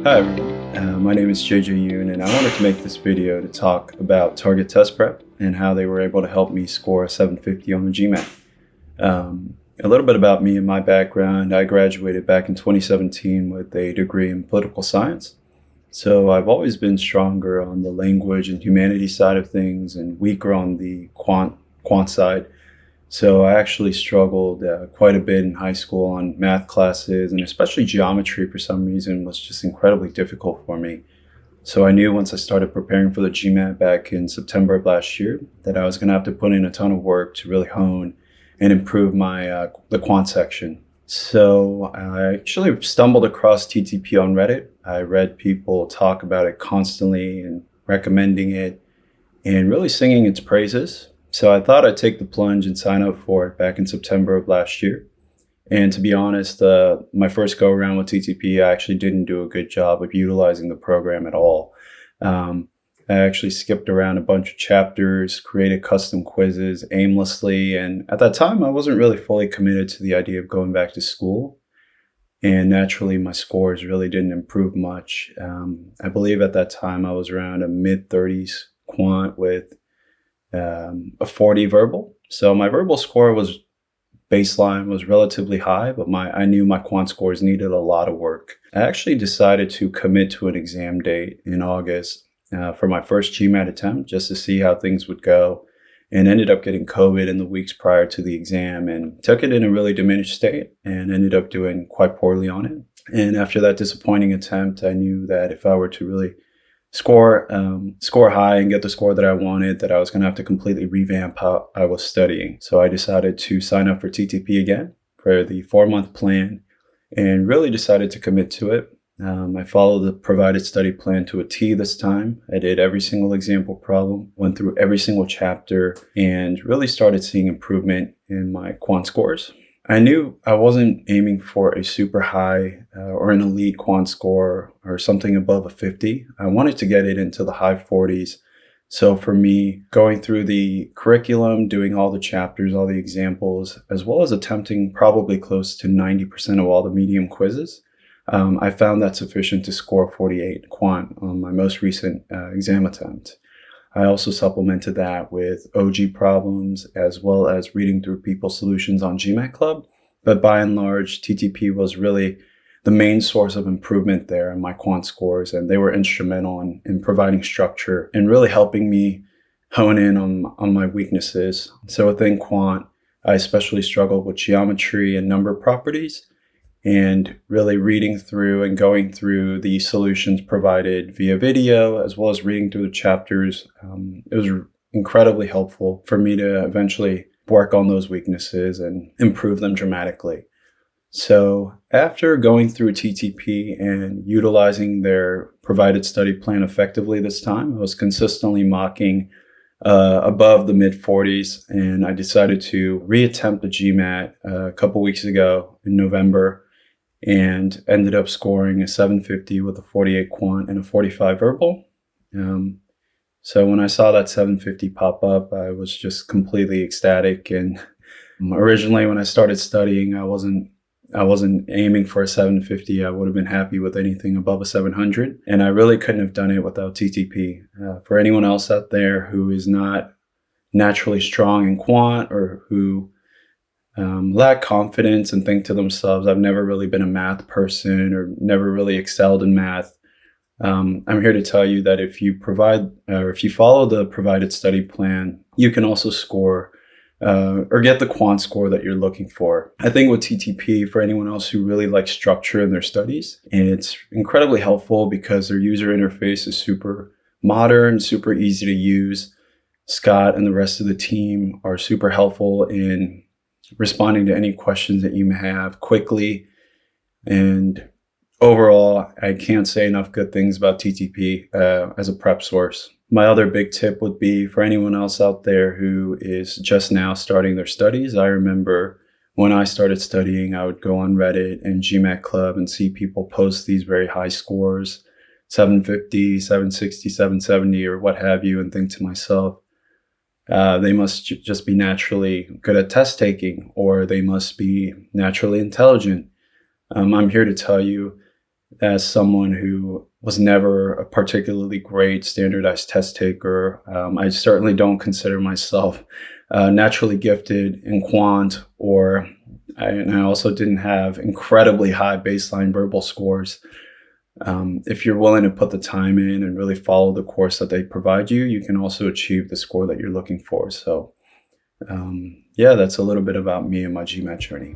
Hi everyone, my name is JJ Yoon and I wanted to make this video to talk about target test prep and how they were able to help me score a 750 on the GMAT. A little bit about me and my background. I graduated back in 2017 with a degree in political science. So I've always been stronger on the language and humanities side of things and weaker on the quant side. So I actually struggled quite a bit in high school on math classes, and especially geometry for some reason was just incredibly difficult for me. So I knew once I started preparing for the GMAT back in September of last year that I was going to have to put in a ton of work to really hone and improve my the quant section. So I actually stumbled across TTP on Reddit. I read people talk about it constantly and recommending it and really singing its praises. So I thought I'd take the plunge and sign up for it back in September of last year. And to be honest, my first go around with TTP, I actually didn't do a good job of utilizing the program at all. I actually skipped around a bunch of chapters, created custom quizzes aimlessly. And at that time, I wasn't really fully committed to the idea of going back to school. And naturally, my scores really didn't improve much. I believe at that time, I was around a mid-30s quant with a 40 verbal. So my verbal score was baseline was relatively high, but I knew my quant scores needed a lot of work. I actually decided to commit to an exam date in August for my first GMAT attempt just to see how things would go, and ended up getting COVID in the weeks prior to the exam and took it in a really diminished state and ended up doing quite poorly on it. And after that disappointing attempt, I knew that if I were to really score high and get the score that I wanted, that I was going to have to completely revamp how I was studying. So I decided to sign up for TTP again for the 4-month plan and really decided to commit to it. I followed the provided study plan to a T this time. I did every single example problem, went through every single chapter, and really started seeing improvement in my quant scores. I knew I wasn't aiming for a super high or an elite quant score or something above a 50. I wanted to get it into the high 40s. So for me, going through the curriculum, doing all the chapters, all the examples, as well as attempting probably close to 90% of all the medium quizzes, I found that sufficient to score 48 quant on my most recent exam attempt. I also supplemented that with OG problems as well as reading through people's solutions on GMAT Club. But by and large, TTP was really the main source of improvement there in my quant scores, and they were instrumental in providing structure and really helping me hone in on my weaknesses. So within quant, I especially struggled with geometry and number properties, and really reading through and going through the solutions provided via video, as well as reading through the chapters. It was incredibly helpful for me to eventually work on those weaknesses and improve them dramatically. So after going through TTP and utilizing their provided study plan effectively this time, I was consistently mocking above the mid-40s, and I decided to reattempt the GMAT a couple weeks ago in November, and ended up scoring a 750 with a 48 quant and a 45 verbal. So when I saw that 750 pop up, I was just completely ecstatic. And originally when I started studying, I wasn't aiming for a 750. I would have been happy with anything above a 700. And I really couldn't have done it without TTP. For anyone else out there who is not naturally strong in quant or who lack confidence and think to themselves, I've never really been a math person or never really excelled in math. I'm here to tell you that if you follow the provided study plan, you can also score or get the quant score that you're looking for. I think with TTP, for anyone else who really likes structure in their studies, and it's incredibly helpful because their user interface is super modern, super easy to use. Scott and the rest of the team are super helpful in responding to any questions that you may have quickly. And overall, I can't say enough good things about TTP as a prep source. My other big tip would be for anyone else out there who is just now starting their studies. I remember when I started studying, I would go on Reddit and GMAT Club and see people post these very high scores, 750, 760, 770, or what have you, and think to myself, they must just be naturally good at test taking, or they must be naturally intelligent. I'm here to tell you as someone who was never a particularly great standardized test taker. I certainly don't consider myself naturally gifted in quant, and I also didn't have incredibly high baseline verbal scores. If you're willing to put the time in and really follow the course that they provide you, you can also achieve the score that you're looking for. So yeah, that's a little bit about me and my GMAT journey.